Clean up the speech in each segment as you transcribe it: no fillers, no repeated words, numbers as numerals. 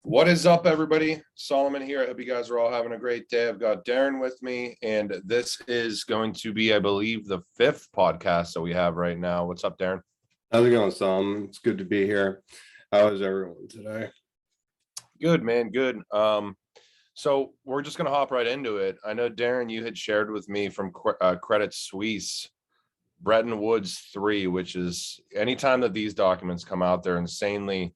What is up, everybody? Solomon here. I hope you guys are all having a great day. I've got Darren with me, and this is going to be, I believe, the fifth podcast that we have right now. What's up, Darren? How's it going, Solomon? It's good to be here. How is everyone today? Good, man. Good. So we're just going to hop right into it. I know, Darren, you had shared with me from Credit Suisse, Bretton Woods 3, which is anytime that these documents come out, they're insanely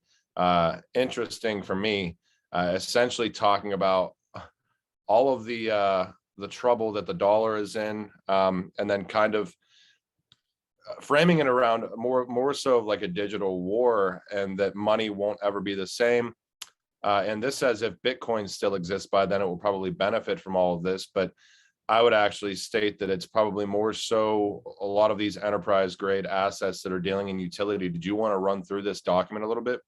interesting for me. Essentially talking about all of the trouble that the dollar is in, and then kind of framing it around more so of like a digital war, and that money won't ever be the same. And this says if Bitcoin still exists by then, it will probably benefit from all of this. But I would actually state that it's probably more so a lot of these enterprise grade assets that are dealing in utility. Did you want to run through this document a little bit?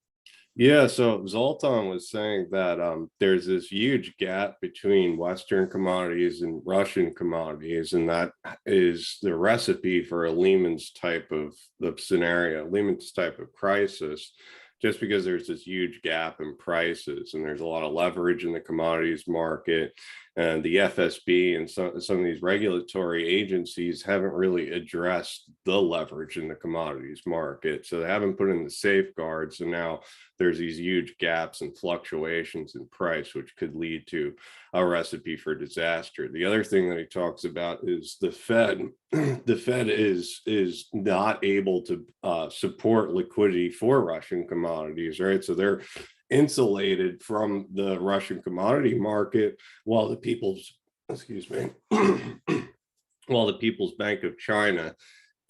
Yeah, so Zoltan was saying that there's this huge gap between Western commodities and Russian commodities, and that is the recipe for a Lehman's type of the scenario, Lehman's type of crisis, just because there's this huge gap in prices and there's a lot of leverage in the commodities market. And the FSB and some of these regulatory agencies haven't really addressed the leverage in the commodities market. So they haven't put in the safeguards. And now there's these huge gaps and fluctuations in price, which could lead to a recipe for disaster. The other thing that he talks about is the Fed. The Fed is not able to support liquidity for Russian commodities, right? So they're insulated from the Russian commodity market while the People's, excuse me, while the People's Bank of China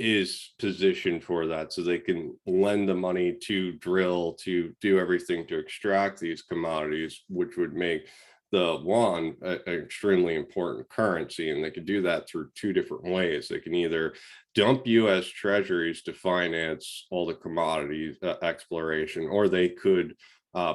is positioned for that, so they can lend the money to drill, to do everything to extract these commodities, which would make the yuan an extremely important currency. And they could do that through two different ways. They can either dump US treasuries to finance all the commodities exploration, or they could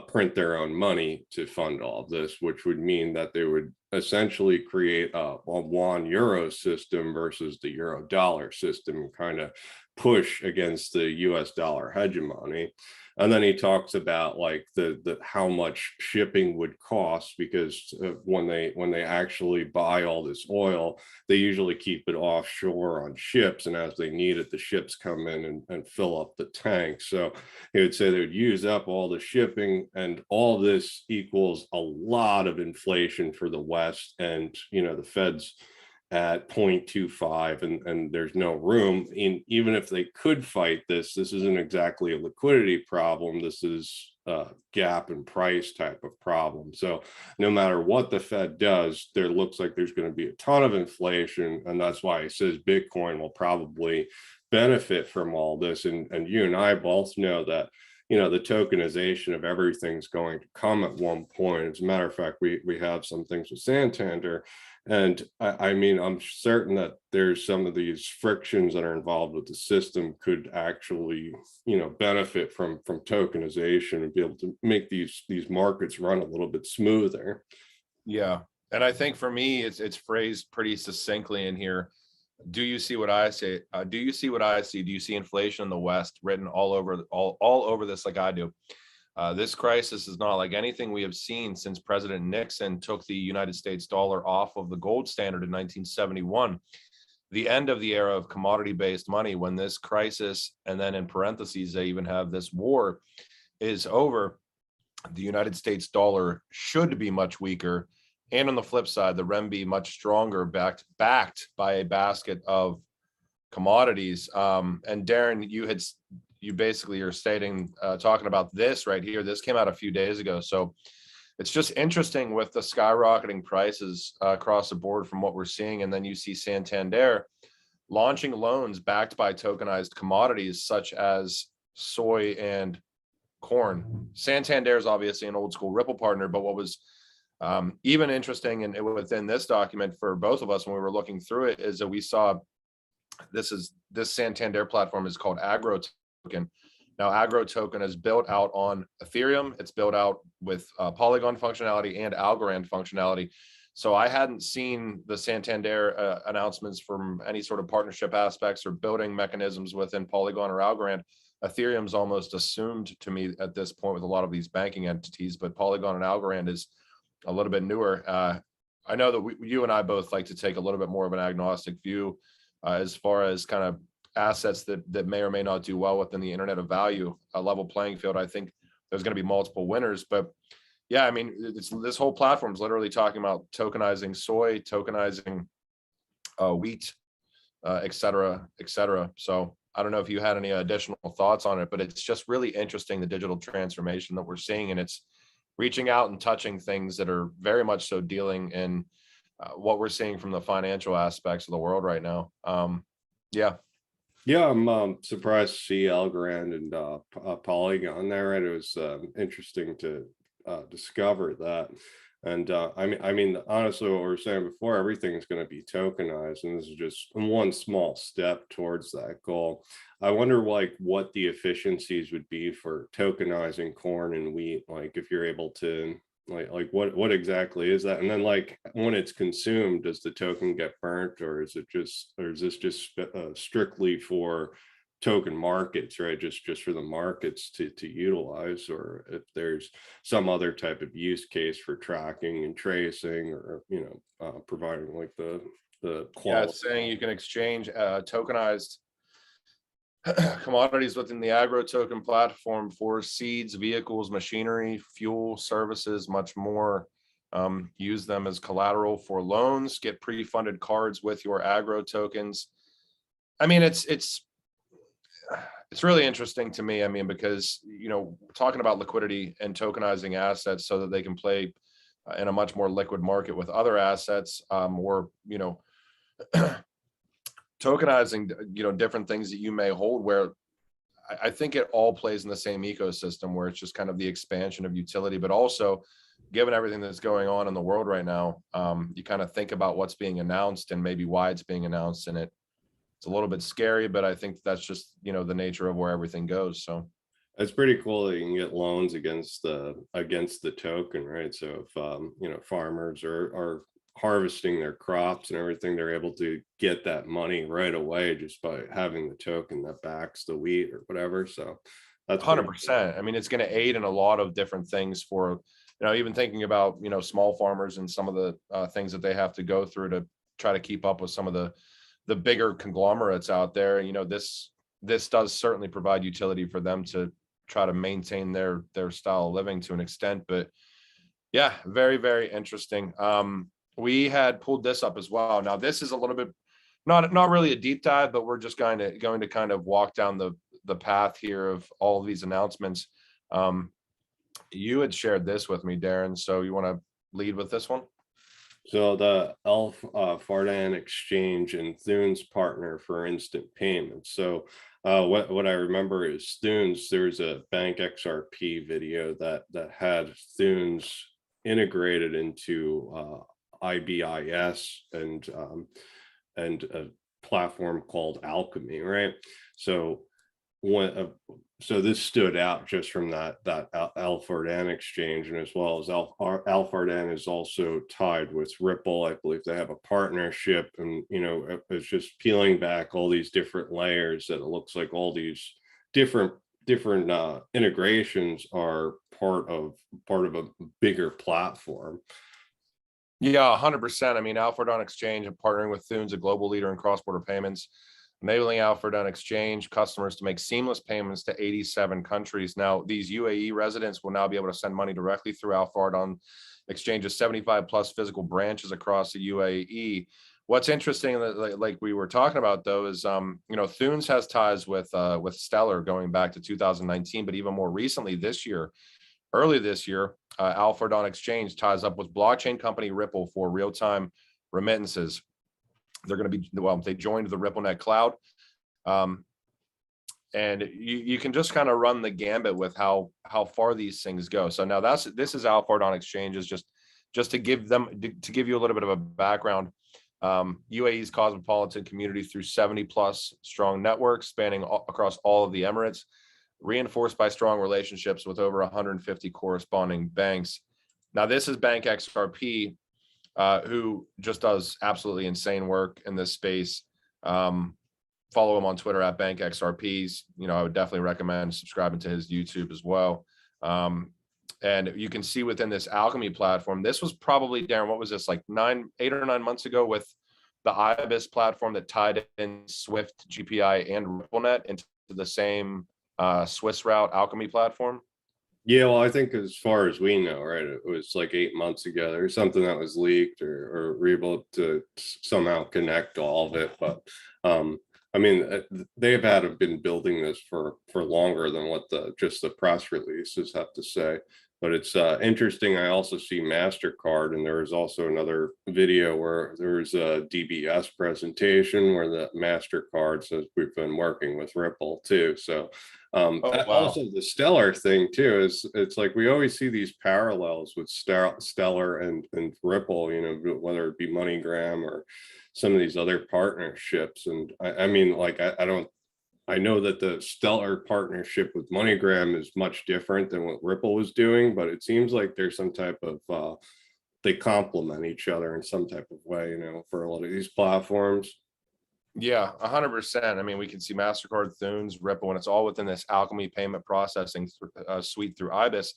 print their own money to fund all of this, which would mean that they would essentially create a yuan euro system versus the euro dollar system, and kind of push against the US dollar hegemony. And then he talks about like the how much shipping would cost, because when they actually buy all this oil, they usually keep it offshore on ships, and as they need it, the ships come in and fill up the tank. So he would say they would use up all the shipping, and all this equals a lot of inflation for the West. And the Fed's at 0.25, and there's no room in. Even if they could fight this isn't exactly a liquidity problem. This is a gap in price type of problem. So no matter what the Fed does, there looks like there's going to be a ton of inflation, and that's why he says Bitcoin will probably benefit from all this. And you and I both know that the tokenization of everything's going to come at one point. As a matter of fact, we have some things with Santander. And I mean, I'm certain that there's some of these frictions that are involved with the system could actually, benefit from tokenization and be able to make these markets run a little bit smoother. Yeah. And I think for me, it's phrased pretty succinctly in here. Do you see what I say? Do you see what I see? Do you see inflation in the West written all over this like I do? This crisis is not like anything we have seen since President Nixon took the United States dollar off of the gold standard in 1971. The end of the era of commodity-based money, when this crisis, and then in parentheses, they even have this war, is over, the United States dollar should be much weaker. And on the flip side, the renminbi much stronger, backed by a basket of commodities. And Darren, you basically are stating, talking about this right here. This came out a few days ago. So it's just interesting with the skyrocketing prices across the board from what we're seeing. And then you see Santander launching loans backed by tokenized commodities such as soy and corn. Santander is obviously an old school Ripple partner, but what was even interesting and within this document for both of us when we were looking through it is that we saw this Santander platform is called Agro Token. Now, Agro Token is built out on Ethereum. It's built out with Polygon functionality and Algorand functionality. So I hadn't seen the Santander announcements from any sort of partnership aspects or building mechanisms within Polygon or Algorand Ethereum's almost assumed to me at this point with a lot of these banking entities, but Polygon and Algorand is a little bit newer. I know that you and I both like to take a little bit more of an agnostic view as far as kind of assets that may or may not do well within the internet of value, a level playing field. I think there's going to be multiple winners, but yeah, I mean, this whole platform is literally talking about tokenizing soy, tokenizing wheat, et cetera, et cetera. So I don't know if you had any additional thoughts on it, but it's just really interesting, the digital transformation that we're seeing, and it's reaching out and touching things that are very much so dealing in what we're seeing from the financial aspects of the world right now. Yeah. Yeah, I'm surprised to see Algorand and Polygon there, and it was interesting to discover that. And I mean, honestly, what we were saying before, everything's going to be tokenized, and this is just one small step towards that goal. I wonder, like, what the efficiencies would be for tokenizing corn and wheat, like if you're able to, like what exactly is that? And then, like, when it's consumed, does the token get burnt, or is this just strictly for token markets, right? Just for the markets to utilize, or if there's some other type of use case for tracking and tracing, or providing like the Yeah, quality. it's saying you can exchange tokenized commodities within the agro token platform for seeds, vehicles, machinery, fuel, services, much more. Use them as collateral for loans, get pre-funded cards with your agro tokens. I mean, it's really interesting to me. I mean, because, talking about liquidity and tokenizing assets so that they can play in a much more liquid market with other assets, or, tokenizing, different things that you may hold, where I think it all plays in the same ecosystem, where it's just kind of the expansion of utility, but also given everything that's going on in the world right now, you kind of think about what's being announced and maybe why it's being announced, and it's a little bit scary, but I think that's just, the nature of where everything goes. So It's pretty cool that you can get loans against the token, right? So if farmers are harvesting their crops and everything, they're able to get that money right away just by having the token that backs the wheat or whatever. So that's pretty cool. 100%. I mean, it's going to aid in a lot of different things for, even thinking about, small farmers and some of the things that they have to go through to try to keep up with some of the bigger conglomerates out there. This does certainly provide utility for them to try to maintain their style of living to an extent. But yeah, very, very interesting. We had pulled this up as well. Now, this is a little bit not really a deep dive, but we're just going to kind of walk down the path here of all of these announcements. You had shared this with me, Darren, so you want to lead with this one? So the Fardan Exchange and Thune's partner for instant payments. So what I remember is Thune's, there's a Bank XRP video that had Thune's integrated into IBIS and a platform called Alchemy, right? So so this stood out just from that Al Fardan exchange, and as well as Al Fardan is also tied with Ripple. I believe they have a partnership, and it's just peeling back all these different layers that it looks like all these different integrations are part of a bigger platform. Yeah, 100%. I mean, Al Fardan Exchange and partnering with Thune's, a global leader in cross-border payments, enabling Al Fardan Exchange customers to make seamless payments to 87 countries. Now, these UAE residents will now be able to send money directly through Al Fardan Exchange's 75 plus physical branches across the UAE. What's interesting, like we were talking about, though, is Thune's has ties with Stellar going back to 2019, but even more recently early this year, Al Fardan Exchange ties up with blockchain company Ripple for real-time remittances. They're going to be, they joined the RippleNet cloud. And you can just kind of run the gambit with how far these things go. So now this is Al Fardan Exchanges, just to give you a little bit of a background. UAE's cosmopolitan community through 70 plus strong networks spanning across all of the Emirates, reinforced by strong relationships with over 150 corresponding banks. Now, this is Bank XRP, who just does absolutely insane work in this space. follow him on Twitter at BankXRPs. You know, I would definitely recommend subscribing to his YouTube as well. And you can see within this Alchemy platform, this was probably, Darren, what was this, like 8 or 9 months ago, with the IBIS platform that tied in Swift, GPI, and RippleNet into the same Swiss route Alchemy platform? Yeah, well, I think as far as we know, right, it was like 8 months ago. There's something that was leaked, or we're able to somehow connect all of it. But I mean, they've been building this for longer than what just the press releases have to say. But it's interesting. I also see MasterCard, and there was also another video where there was a DBS presentation where the MasterCard says we've been working with Ripple too. So Oh, wow. also the Stellar thing too is, it's like we always see these parallels with Stellar and Ripple, you know, whether it be MoneyGram or some of these other partnerships. And I mean, like, I know that the Stellar partnership with MoneyGram is much different than what Ripple was doing, but it seems like there's some type of they complement each other in some type of way, you know, for a lot of these platforms. Yeah, 100%. I mean, we can see MasterCard, Thunes, Ripple, and it's all within this Alchemy payment processing suite through IBIS.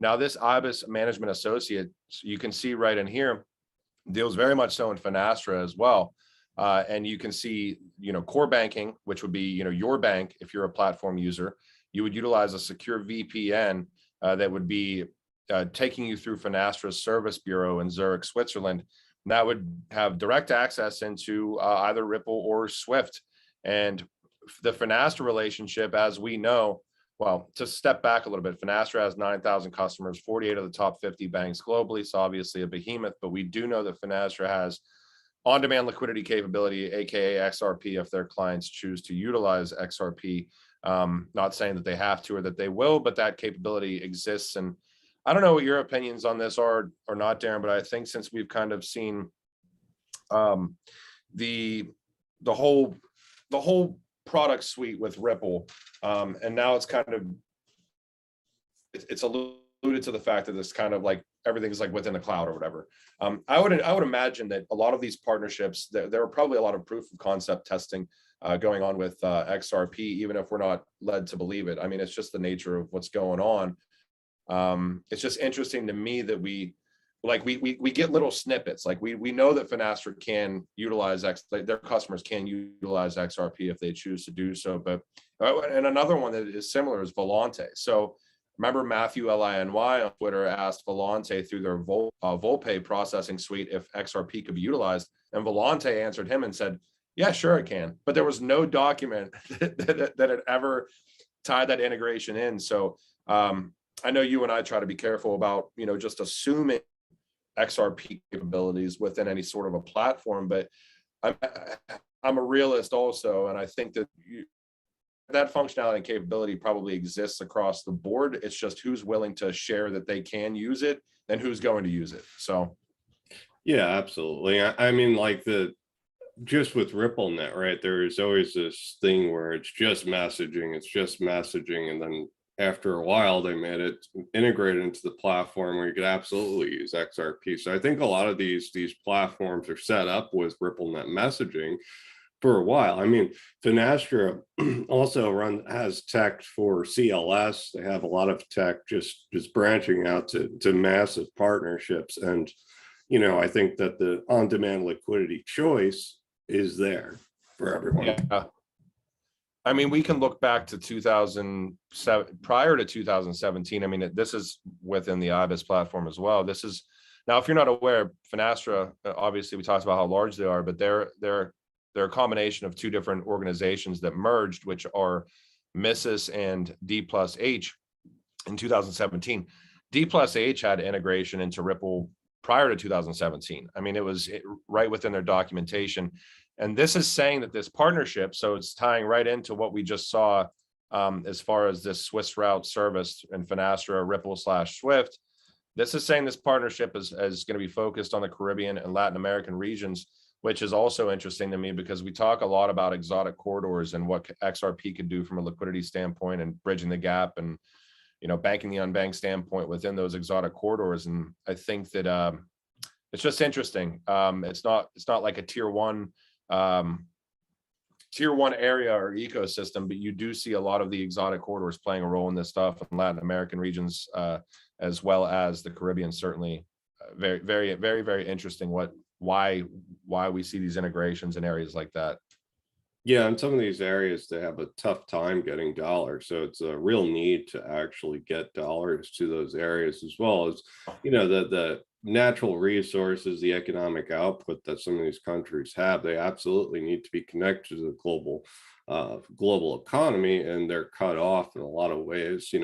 Now, this IBIS Management Associate, you can see right in here, deals very much so in Finastra as well. And you can see, you know, core banking, which would be, you know, your bank. If you're a platform user, you would utilize a secure VPN that would be taking you through Finastra's service bureau in Zurich, Switzerland. That would have direct access into either Ripple or Swift. And the Finastra relationship, as we know, well, to step back a little bit, Finastra has 9,000 customers, 48 of the top 50 banks globally. So obviously a behemoth, but we do know that Finastra has on-demand liquidity capability, aka XRP, if their clients choose to utilize XRP. Not saying that they have to or that they will, but that capability exists. And I don't know what your opinions on this are or not, Darren, but I think since we've kind of seen the whole product suite with Ripple, and now it's kind of it's alluded to the fact that it's kind of like everything's like within the cloud or whatever. I would imagine that a lot of these partnerships, there are probably a lot of proof of concept testing going on with XRP, even if we're not led to believe it. I mean, it's just the nature of what's going on. It's just interesting to me that we get little snippets. Like we know that Finastra can utilize their customers can utilize XRP if they choose to do so. But and another one that is similar is Volante. So remember Matthew Liny on Twitter asked Volante through their Volpay processing suite if XRP could be utilized, and Volante answered him and said, "Yeah, sure it can." But there was no document that had ever tied that integration in. So I know you and I try to be careful about, you know, just assuming XRP capabilities within any sort of a platform, but I'm a realist also, and I think that that functionality and capability probably exists across the board. It's just who's willing to share that they can use it and who's going to use it. So yeah, absolutely. I mean, like just with RippleNet, right, there's always this thing where it's just messaging, and then after a while they made it integrated into the platform where you could absolutely use XRP. So I think a lot of these platforms are set up with RippleNet messaging for a while. I mean, Finastra also has tech for CLS. They have a lot of tech just branching out to massive partnerships. And, you know, I think that the on-demand liquidity choice is there for everyone. Yeah. I mean, we can look back to 2007, prior to 2017. I mean, this is within the IBIS platform as well. This is, now, if you're not aware, Finastra, obviously we talked about how large they are, but they're a combination of two different organizations that merged, which are Missus and D+H in 2017. D+H had integration into Ripple prior to 2017. I mean, it was right within their documentation. And this is saying that this partnership, so it's tying right into what we just saw as far as this Swiss route service and Finastra, Ripple/Swift. This is saying this partnership is going to be focused on the Caribbean and Latin American regions, which is also interesting to me because we talk a lot about exotic corridors and what XRP could do from a liquidity standpoint and bridging the gap and, you know, banking the unbanked standpoint within those exotic corridors. And I think that it's just interesting. It's not like a tier one tier one area or ecosystem, but you do see a lot of the exotic corridors playing a role in this stuff, in Latin American regions, as well as the Caribbean. Certainly, very, very, very, very interesting. Why we see these integrations in areas like that. Yeah, in some of these areas, they have a tough time getting dollars. So it's a real need to actually get dollars to those areas, as well as, the natural resources, the economic output that some of these countries have. They absolutely need to be connected to the global economy, and they're cut off in a lot of ways.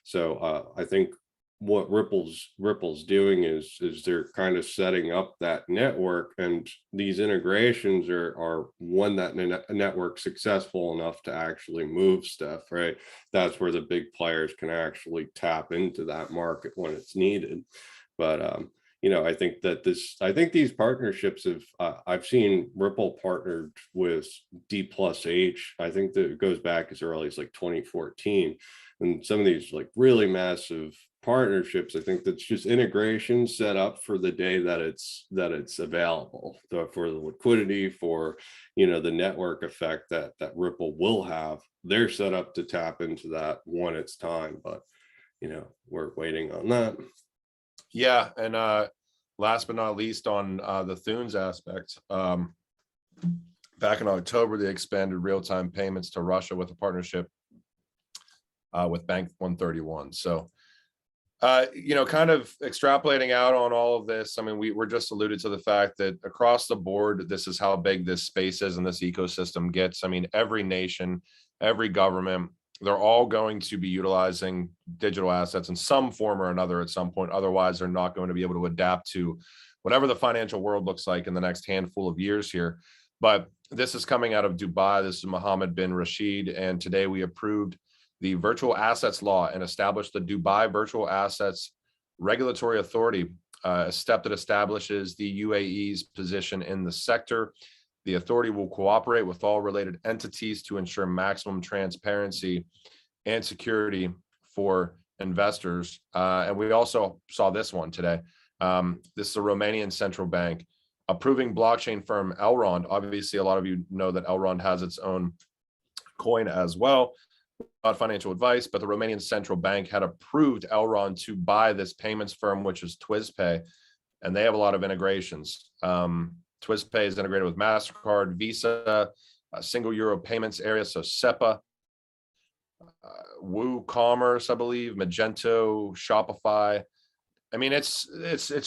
So I think what Ripple's doing is they're kind of setting up that network, and these integrations are when that network's successful enough to actually move stuff, right? That's where the big players can actually tap into that market when it's needed. But I think these partnerships I've seen Ripple partnered with D+H. I think that it goes back as early as like 2014, and some of these like really massive partnerships, I think that's just integration set up for the day that it's available. So for the liquidity, for the network effect that Ripple will have, they're set up to tap into that when it's time. But we're waiting on that. Yeah, and last but not least, on the Thunes aspect, back in October, they expanded real-time payments to Russia with a partnership with Bank 131. So kind of extrapolating out on all of this, I mean, we're just alluded to the fact that across the board, this is how big this space is and this ecosystem gets. I mean, every nation, every government, they're all going to be utilizing digital assets in some form or another at some point. Otherwise, they're not going to be able to adapt to whatever the financial world looks like in the next handful of years here. But this is coming out of Dubai. This is Mohammed bin Rashid. And today we approved the virtual assets law and established the Dubai Virtual Assets Regulatory Authority, a step that establishes the UAE's position in the sector. The authority will cooperate with all related entities to ensure maximum transparency and security for investors. And we also saw this one today. This is a Romanian central bank approving blockchain firm Elrond. Obviously, a lot of you know that Elrond has its own coin as well. Not financial advice, but the Romanian central bank had approved Elrond to buy this payments firm, which is TwizPay, and they have a lot of integrations. TwizPay is integrated with MasterCard, Visa, single euro payments area, so SEPA, WooCommerce, I believe, Magento, Shopify. I mean, it's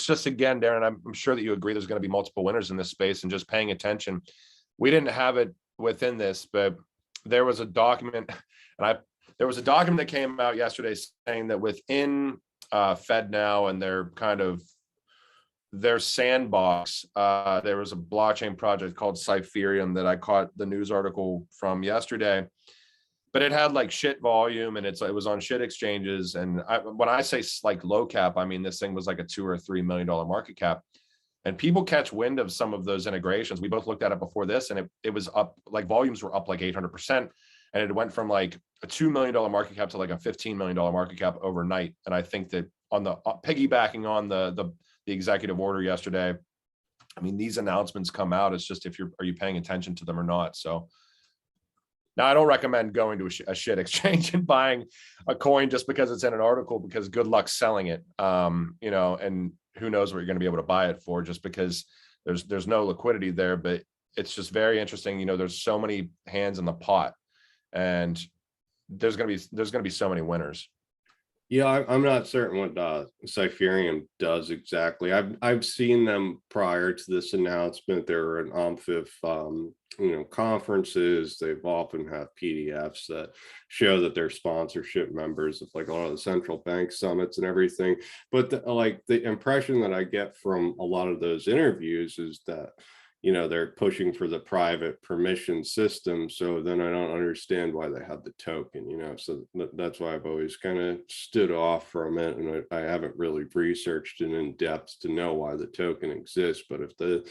just, again, Darren, I'm sure that you agree there's going to be multiple winners in this space, and just paying attention. We didn't have it within this, but there was a document, there was a document that came out yesterday saying that within FedNow and their sandbox, there was a blockchain project called Cypherium that I caught the news article from yesterday, but it had like shit volume, and it was on shit exchanges. And when I say like low cap, I mean this thing was like a $2 or $3 million market cap. And people catch wind of some of those integrations. We both looked at it before this, and it was up, like volumes were up like 800%. And it went from like a $2 million market cap to like a $15 million market cap overnight. And I think that on the piggybacking on the executive order yesterday, I mean, these announcements come out. It's just, are you paying attention to them or not? So now I don't recommend going to a shit exchange and buying a coin just because it's in an article, because good luck selling it. And who knows what you're going to be able to buy it for, just because there's no liquidity there. But it's just very interesting. There's so many hands in the pot, and there's going to be so many winners. Yeah, I'm not certain what Cypherium does exactly. I've seen them prior to this announcement. They're in OMFIF, conferences. They've often have PDFs that show that they're sponsorship members of like a lot of the central bank summits and everything. But the impression that I get from a lot of those interviews is that they're pushing for the private permission system. So then I don't understand why they have the token, so that's why I've always kind of stood off from it. And I haven't really researched it in depth to know why the token exists. But if the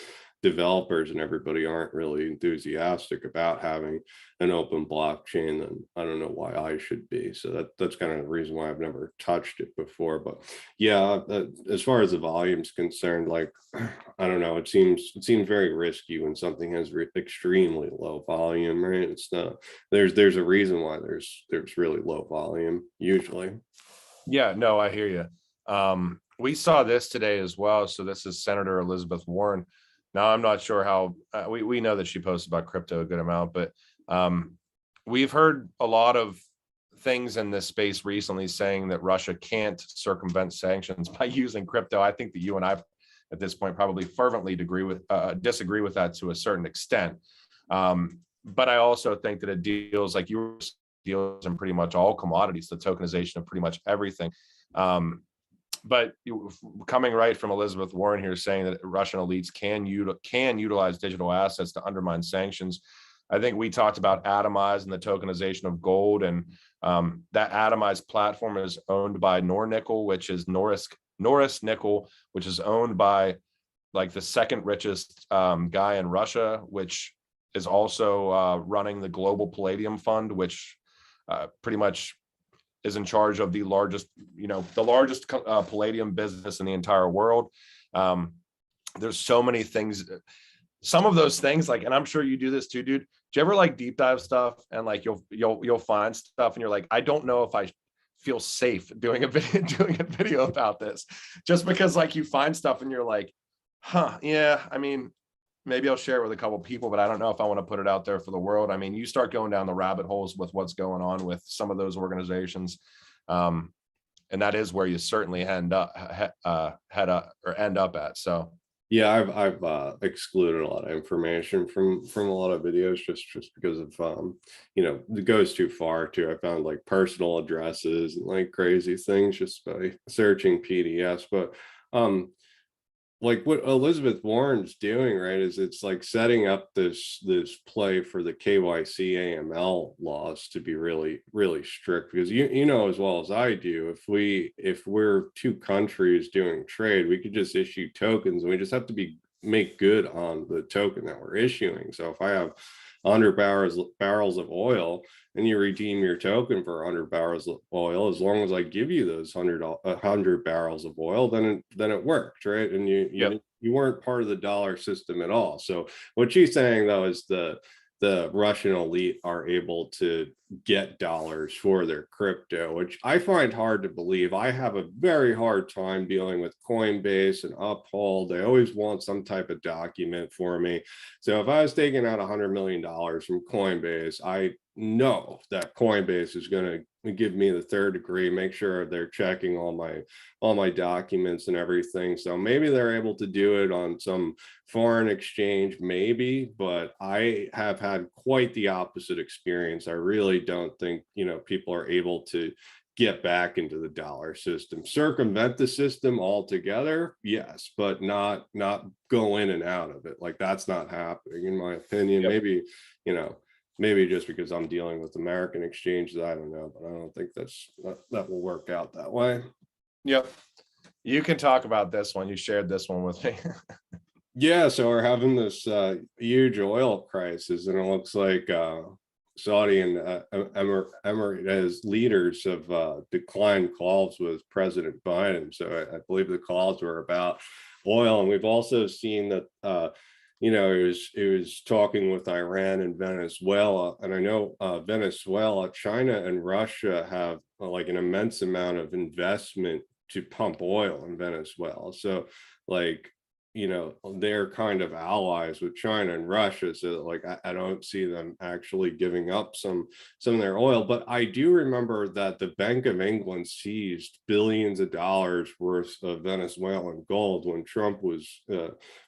developers and everybody aren't really enthusiastic about having an open blockchain, then I don't know why I should be. So that's kind of the reason why I've never touched it before. But yeah, as far as the volume's concerned, like I don't know, it seems very risky when something has extremely low volume, right? It's not, there's a reason why there's really low volume usually. Yeah, no, I hear you. We saw this today as well. So this is Senator Elizabeth Warren. Now, I'm not sure how we know that she posts about crypto a good amount, but we've heard a lot of things in this space recently saying that Russia can't circumvent sanctions by using crypto. I think that you and I, at this point, probably fervently disagree with that to a certain extent. But I also think that it deals like you deals in pretty much all commodities, the tokenization of pretty much everything. But coming right from Elizabeth Warren here saying that Russian elites can utilize digital assets to undermine sanctions. I think we talked about Atomize and the tokenization of gold, and that Atomize platform is owned by Nornickel, which is Norilsk Nickel, which is owned by like the second richest guy in Russia, which is also running the Global Palladium Fund, which pretty much is in charge of the largest palladium business in the entire world. There's so many things, some of those things, like, and I'm sure you do this too, dude. Do you ever like deep dive stuff and like you'll find stuff and you're like, I don't know if I feel safe doing a video about this, just because like you find stuff and you're like, yeah, I mean, maybe I'll share it with a couple of people, but I don't know if I want to put it out there for the world. I mean, you start going down the rabbit holes with what's going on with some of those organizations. And that is where you certainly end up at. So yeah, I've excluded a lot of information from a lot of videos just because of it goes too far too. I found like personal addresses and like crazy things just by searching PDFs. But like what Elizabeth Warren's doing, right, is it's like setting up this play for the KYC AML laws to be really, really strict, because you know as well as I do, if we're two countries doing trade, we could just issue tokens and we just have to make good on the token that we're issuing. So if I have 100 barrels of oil and you redeem your token for 100 barrels of oil, as long as I give you those 100 barrels of oil, then it worked, right? And you weren't part of the dollar system at all. So what she's saying though is the Russian elite are able to get dollars for their crypto, which I find hard to believe. I have a very hard time dealing with Coinbase and Uphold. They always want some type of document for me. So if I was taking out $100 million from Coinbase, I know that Coinbase is going to give me the third degree, make sure they're checking all my documents and everything. So maybe they're able to do it on some foreign exchange, maybe, but I have had quite the opposite experience. I really don't think, people are able to get back into the dollar system. Circumvent the system altogether, yes, but not go in and out of it. Like that's not happening, in my opinion. Maybe, maybe just because I'm dealing with American exchanges, I don't know, but I don't think that will work out that way. Yep. You can talk about this one. You shared this one with me. Yeah, so we're having this huge oil crisis, and it looks like Saudi and Emirates as leaders have declined calls with President Biden. So I believe the calls were about oil, and we've also seen that it was talking with Iran and Venezuela, and I know Venezuela, China, and Russia have like an immense amount of investment to pump oil in Venezuela. So like, they're kind of allies with China and Russia. So like, I don't see them actually giving up some of their oil. But I do remember that the Bank of England seized billions of dollars worth of Venezuelan gold when Trump was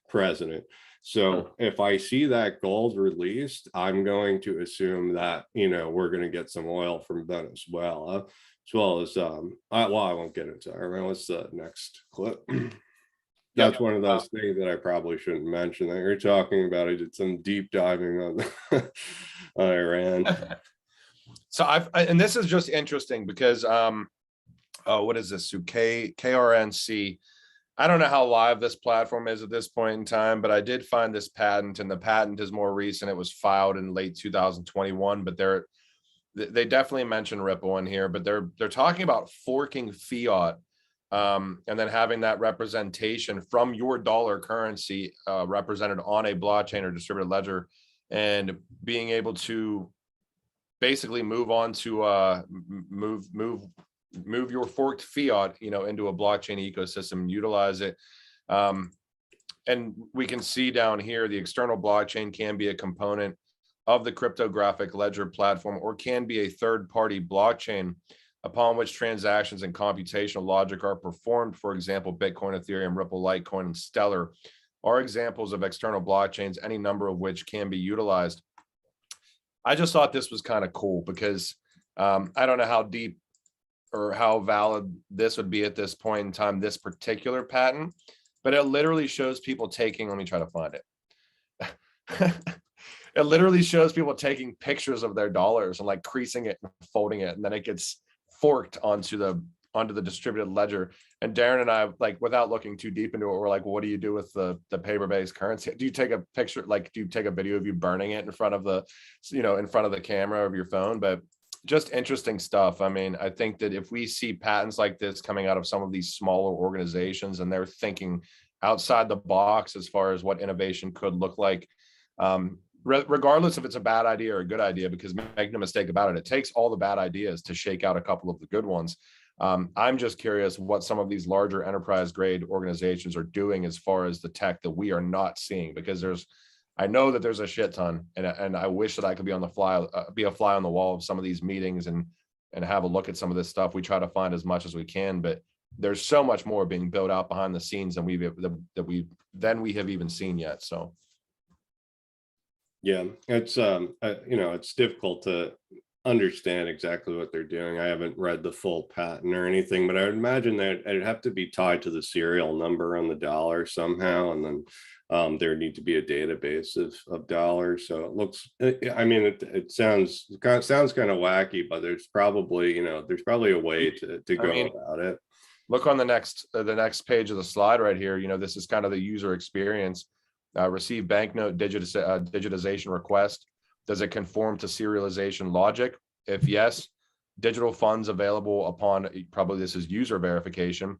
president. So if I see that gold released, I'm going to assume that, we're going to get some oil from Venezuela, as well as, I won't get into it. What's the next clip? That's one of those things that I probably shouldn't mention that you're talking about. I did some deep diving on Iran. So and this is just interesting because, what is this? So KRNC I don't know how live this platform is at this point in time, but I did find this patent, and the patent is more recent. It was filed in late 2021, but they definitely mention Ripple in here, but they're talking about forking fiat, and then having that representation from your dollar currency represented on a blockchain or distributed ledger, and being able to basically move on to move your forked fiat, into a blockchain ecosystem and utilize it. And we can see down here the external blockchain can be a component of the cryptographic ledger platform, or can be a third-party blockchain upon which transactions and computational logic are performed. For example, Bitcoin, Ethereum, Ripple, Litecoin, and Stellar are examples of external blockchains, any number of which can be utilized. I just thought this was kind of cool because I don't know how deep or how valid this would be at this point in time, this particular patent, but it literally shows people taking, let me try to find it. It literally shows people taking pictures of their dollars and like creasing it and folding it, and then it gets forked onto the distributed ledger. And Darren and I, like, without looking too deep into it, we're like, well, what do you do with the paper-based currency? Do you take a picture, like, do you take a video of you burning it in front of the, in front of the camera of your phone? But just interesting stuff. I mean, I think that if we see patents like this coming out of some of these smaller organizations, and they're thinking outside the box as far as what innovation could look like, regardless if it's a bad idea or a good idea, because make no mistake about it, it takes all the bad ideas to shake out a couple of the good ones. I'm just curious what some of these larger enterprise grade organizations are doing as far as the tech that we are not seeing, because I know that there's a shit ton, and I wish that I could be be a fly on the wall of some of these meetings and have a look at some of this stuff. We try to find as much as we can, but there's so much more being built out behind the scenes than we have even seen yet. So. Yeah, it's it's difficult to understand exactly what they're doing. I haven't read the full patent or anything, but I would imagine that it'd have to be tied to the serial number on the dollar somehow, and then there need to be a database of dollars. So it looks, I mean, it sounds kind of wacky, but there's probably a way to go about it. Look on the next page of the slide right here. This is kind of the user experience. Receive banknote digitization request. Does it conform to serialization logic? If yes, digital funds available upon, probably this is user verification.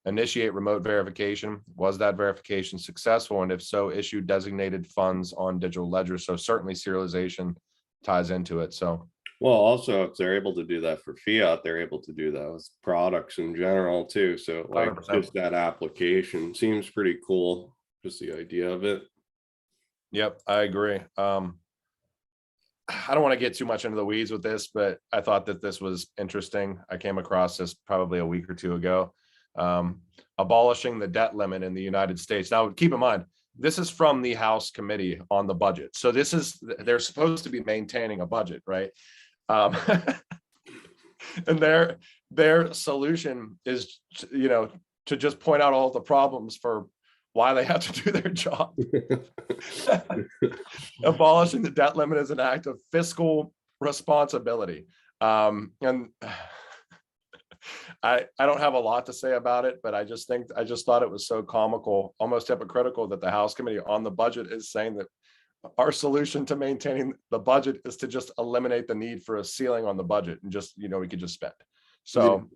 Initiate remote verification. Was that verification successful? And if so, issue designated funds on digital ledgers. So certainly serialization ties into it. So. Well, also, if they're able to do that for fiat, they're able to do that with products in general too. So like 100%. Just that application seems pretty cool. Just the idea of it. Yep, I agree. I don't want to get too much into the weeds with this, but I thought that this was interesting. I came across this probably a week or two ago. Abolishing the debt limit in the United States. Now, keep in mind, this is from the House Committee on the Budget. So they're supposed to be maintaining a budget, right? And their solution is, to just point out all the problems for why they have to do their job. Abolishing the debt limit is an act of fiscal responsibility. And I don't have a lot to say about it, but I just thought it was so comical, almost hypocritical, that the House Committee on the Budget is saying that our solution to maintaining the budget is to just eliminate the need for a ceiling on the budget and just, we could just spend. So.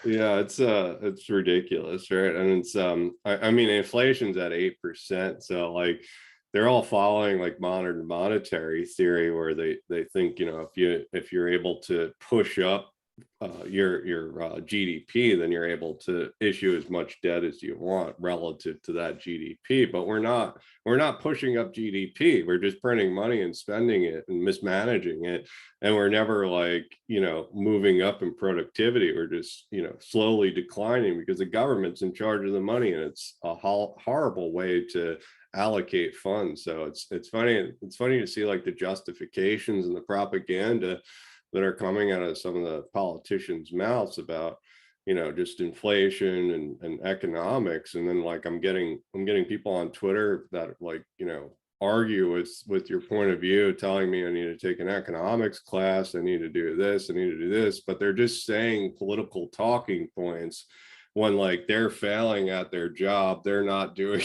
Yeah, it's ridiculous, right? And it's I mean, inflation's at 8%, so like they're all following like modern monetary theory, where they think, if you're able to push up your GDP, then you're able to issue as much debt as you want relative to that GDP. But we're not pushing up GDP. We're just printing money and spending it and mismanaging it, and we're never moving up in productivity. We're just slowly declining because the government's in charge of the money, and it's a horrible way to allocate funds. So it's funny to see like the justifications and the propaganda that are coming out of some of the politicians' mouths about, just inflation and economics. And then like I'm getting people on Twitter that argue with your point of view, telling me I need to take an economics class, I need to do this, but they're just saying political talking points when like they're failing at their job, they're not doing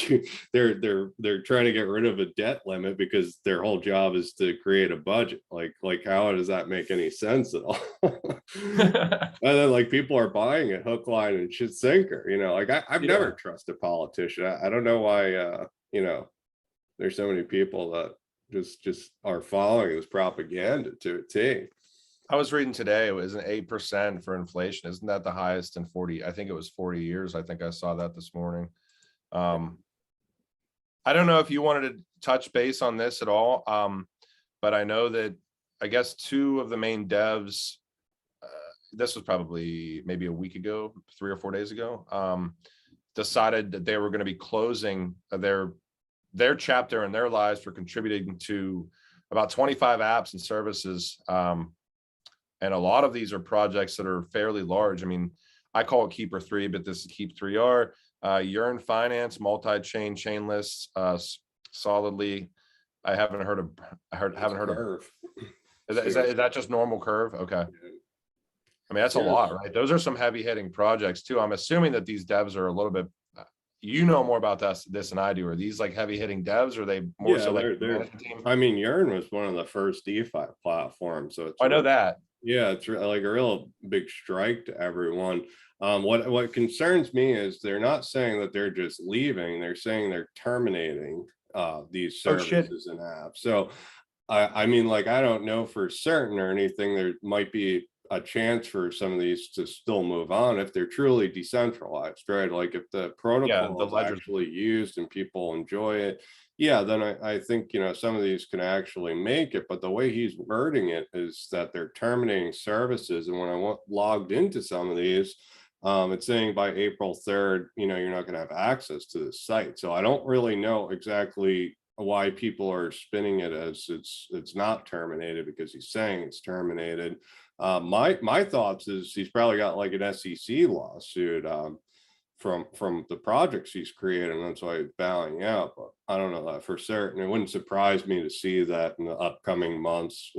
they're trying to get rid of a debt limit because their whole job is to create a budget. Like how does that make any sense at all? And then like people are buying it hook, line, and shit sinker. Like I've Yeah. never trusted a politician. I don't know why there's so many people that just are following this propaganda to a T. I was reading today, it was an 8% for inflation. Isn't that the highest in 40? I think it was 40 years. I think I saw that this morning. I don't know if you wanted to touch base on this at all. But I know that I guess two of the main devs, this was probably maybe a week ago, 3 or 4 days ago, decided that they were going to be closing their chapter in their lives for contributing to about 25 apps and services. And a lot of these are projects that are fairly large. I mean, I call it Keeper 3, but this is Keep 3R, Yearn Finance, multi-chain, chainless, solidly. I haven't heard of, Curve. Is that just normal Curve? Okay. I mean, that's a Yeah. lot, right? Those are some heavy hitting projects too. I'm assuming that these devs are a little bit, you know more about this than I do. Are these like heavy hitting devs? Or are they more Yeah, so like they're- the management team? I mean, Yearn was one of the first DeFi platforms, so it's I know that. yeah, it's like a real big strike to everyone. What concerns me is they're not saying that they're just leaving; they're saying they're terminating these Oh, shit. services and apps. So, I mean, like I don't know for certain or anything. There might be a chance for some of these to still move on if they're truly decentralized, right? Like if the protocol the is ledger. actually used and people enjoy it, yeah, then I think, some of these can actually make it. But the way he's wording it is that they're terminating services. And when I logged into some of these, it's saying by April 3rd, you're not going to have access to the site. So I don't really know exactly why people are spinning it as it's not terminated, because he's saying it's terminated. My thoughts is he's probably got like an SEC lawsuit from the projects he's created, and that's why he's bowing out. But I don't know that for certain. It wouldn't surprise me to see that in the upcoming months,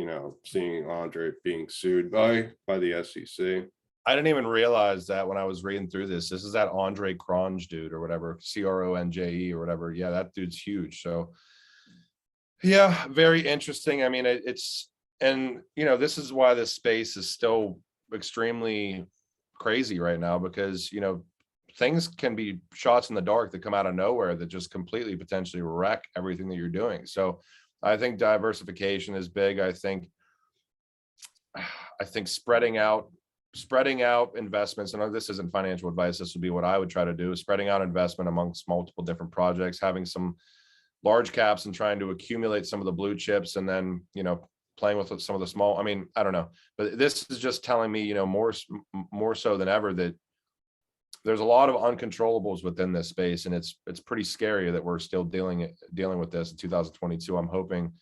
seeing Andre being sued by the SEC. I didn't even realize that when I was reading through this. This is that Andre Cronje dude or whatever, CRONJE or whatever. Yeah, that dude's huge. So yeah, very interesting. I mean, and this is why this space is still extremely crazy right now, because things can be shots in the dark that come out of nowhere that just completely potentially wreck everything that you're doing. So I think diversification is big. I think spreading out investments. And this isn't financial advice. This would be what I would try to do, is spreading out investment amongst multiple different projects, having some large caps and trying to accumulate some of the blue chips, and then, playing with some of the small. I mean, I don't know, but this is just telling me, more so than ever, that there's a lot of uncontrollables within this space, and it's pretty scary that we're still dealing with this in 2022. I'm hoping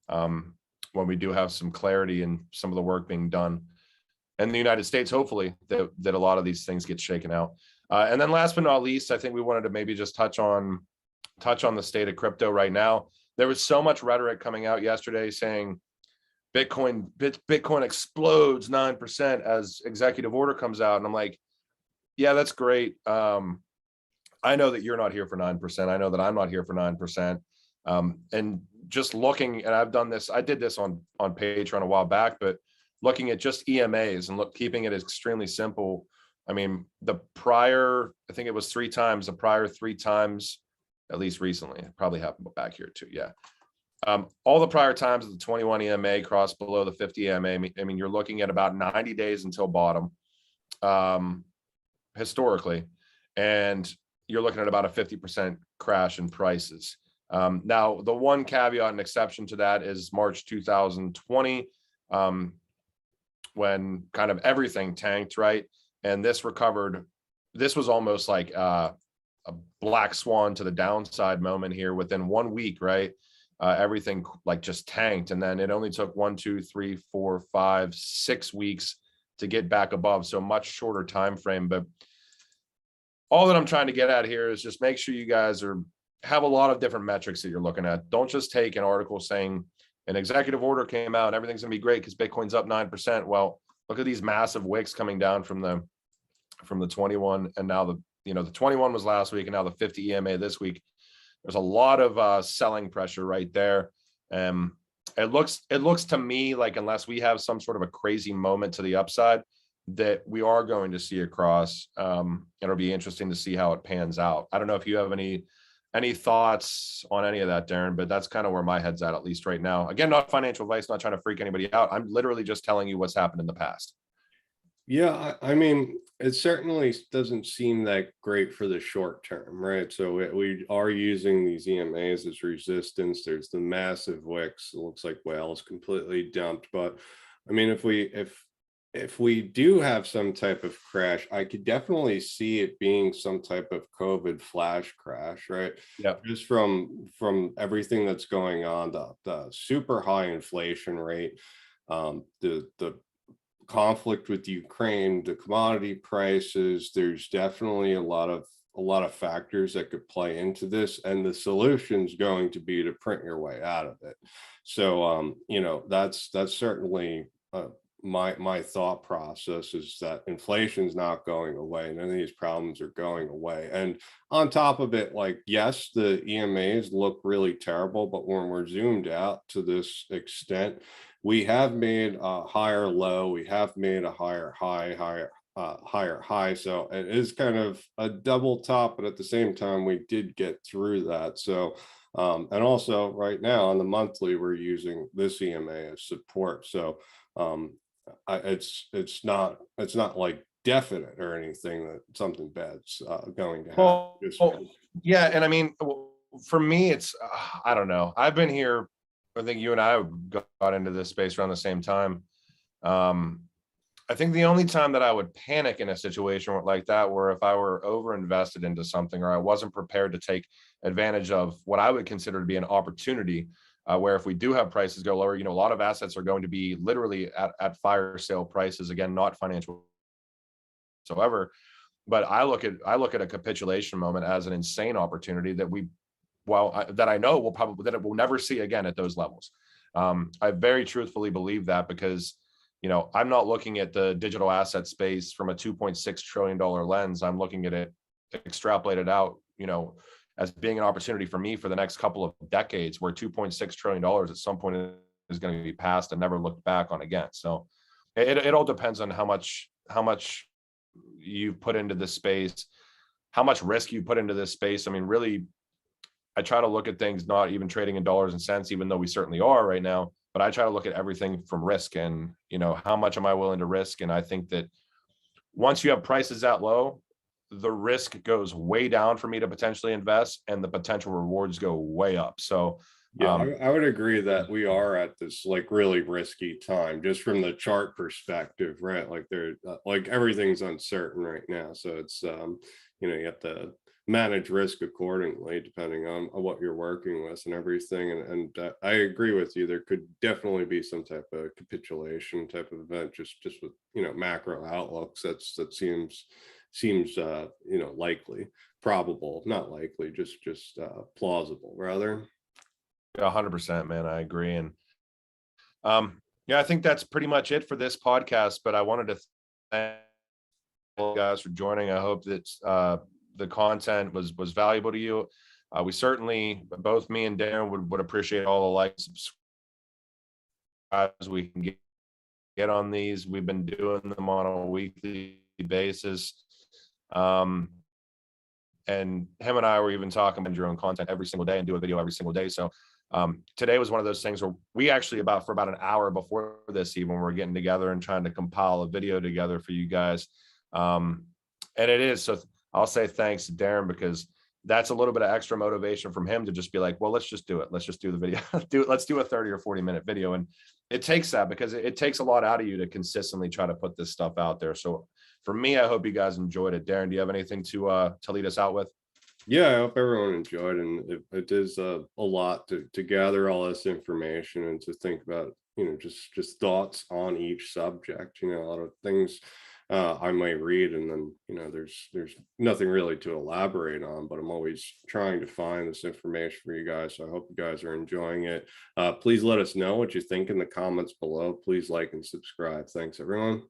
when we do have some clarity and some of the work being done in the United States, hopefully that a lot of these things get shaken out. And then last but not least, I think we wanted to maybe just touch on the state of crypto right now. There was so much rhetoric coming out yesterday saying Bitcoin explodes 9% as executive order comes out. And I'm like, yeah, that's great. I know that you're not here for 9%. I know that I'm not here for 9%. And just looking, and I did this on Patreon a while back, but looking at just EMAs and keeping it extremely simple. I mean, I think it was 3 times, the prior 3 times, at least recently, it probably happened back here too. Yeah. All the prior times of the 21 EMA crossed below the 50 EMA. I mean, you're looking at about 90 days until bottom, historically, and you're looking at about a 50% crash in prices. Now, the one caveat and exception to that is March 2020, when kind of everything tanked, right? And this recovered. This was almost like a black swan to the downside moment here within 1 week, right? Everything like just tanked, and then it only took 1, 2, 3, 4, 5, 6 weeks to get back above. So much shorter time frame. But all that I'm trying to get at here is just make sure you guys have a lot of different metrics that you're looking at. Don't just take an article saying an executive order came out, everything's gonna be great because Bitcoin's up 9%. Well, look at these massive wicks coming down from the from the 21, and now the 21 was last week, and now the 50 EMA this week. There's a lot of selling pressure right there. It looks to me like, unless we have some sort of a crazy moment to the upside, that we are going to see a cross. It'll be interesting to see how it pans out. I don't know if you have any thoughts on any of that, Darren, but that's kind of where my head's at least right now. Again, not financial advice, not trying to freak anybody out. I'm literally just telling you what's happened in the past. Yeah, I mean, it certainly doesn't seem that great for the short term, right? So we are using these EMAs as resistance. There's the massive wicks. It looks like whale is completely dumped. But I mean, if we do have some type of crash, I could definitely see it being some type of COVID flash crash, right? Yeah. Just from everything that's going on, the super high inflation rate, the conflict with Ukraine, the commodity prices, there's definitely a lot of factors that could play into this, and the solution's going to be to print your way out of it. So that's certainly my thought process, is that inflation's not going away. None of these problems are going away. And on top of it, like, yes, the EMAs look really terrible, but when we're zoomed out to this extent, we have made a higher low, we have made a higher high, higher high. So it is kind of a double top, but at the same time, we did get through that. So and also right now on the monthly, we're using this EMA as support. So it's not like definite or anything that something bad's going to happen. Yeah, and I mean, for me, it's I don't know. I've been here. I think you and I got into this space around the same time. I think the only time that I would panic in a situation like that, where if I were over invested into something, or I wasn't prepared to take advantage of what I would consider to be an opportunity, where if we do have prices go lower, a lot of assets are going to be literally at fire sale prices. Again, not financial whatsoever, but I look at a capitulation moment as an insane opportunity that that I know that it will never see again at those levels. I very truthfully believe that, because I'm not looking at the digital asset space from a $2.6 trillion lens. I'm looking at it extrapolated out, as being an opportunity for me for the next couple of decades, where $2.6 trillion at some point is going to be passed and never looked back on again. So it all depends on how much you put into this space, how much risk you put into this space. I mean, really, I try to look at things not even trading in dollars and cents, even though we certainly are right now, but I try to look at everything from risk and, how much am I willing to risk? And I think that once you have prices that low, the risk goes way down for me to potentially invest, and the potential rewards go way up. So yeah, I would agree that we are at this like really risky time, just from the chart perspective, right? Like like everything's uncertain right now. So it's, you have to manage risk accordingly, depending on what you're working with and everything. And I agree with you. There could definitely be some type of capitulation type of event, just with, macro outlooks. That seems likely, probable, not likely, just plausible rather. 100%, man. I agree. And yeah, I think that's pretty much it for this podcast, but I wanted to thank you guys for joining. I hope that the content was valuable to you. We certainly, both me and Darren, would appreciate all the likes, subscribes we can get on these. We've been doing them on a weekly basis. And him and I were even talking about your own content every single day and do a video every single day. So today was one of those things where we actually for about an hour before this, even, we were getting together and trying to compile a video together for you guys. And it is, so I'll say thanks to Darren, because that's a little bit of extra motivation from him to just be like, well, let's just do it. Let's just do the video. Let's do a 30 or 40 minute video. And it takes that, because it takes a lot out of you to consistently try to put this stuff out there. So for me, I hope you guys enjoyed it. Darren, do you have anything to lead us out with? Yeah, I hope everyone enjoyed, and it is a lot to gather all this information and to think about, just thoughts on each subject. A lot of things I might read, and then there's nothing really to elaborate on, but I'm always trying to find this information for you guys. So I hope you guys are enjoying it. Please let us know what you think in the comments below. Please like and subscribe. Thanks, everyone.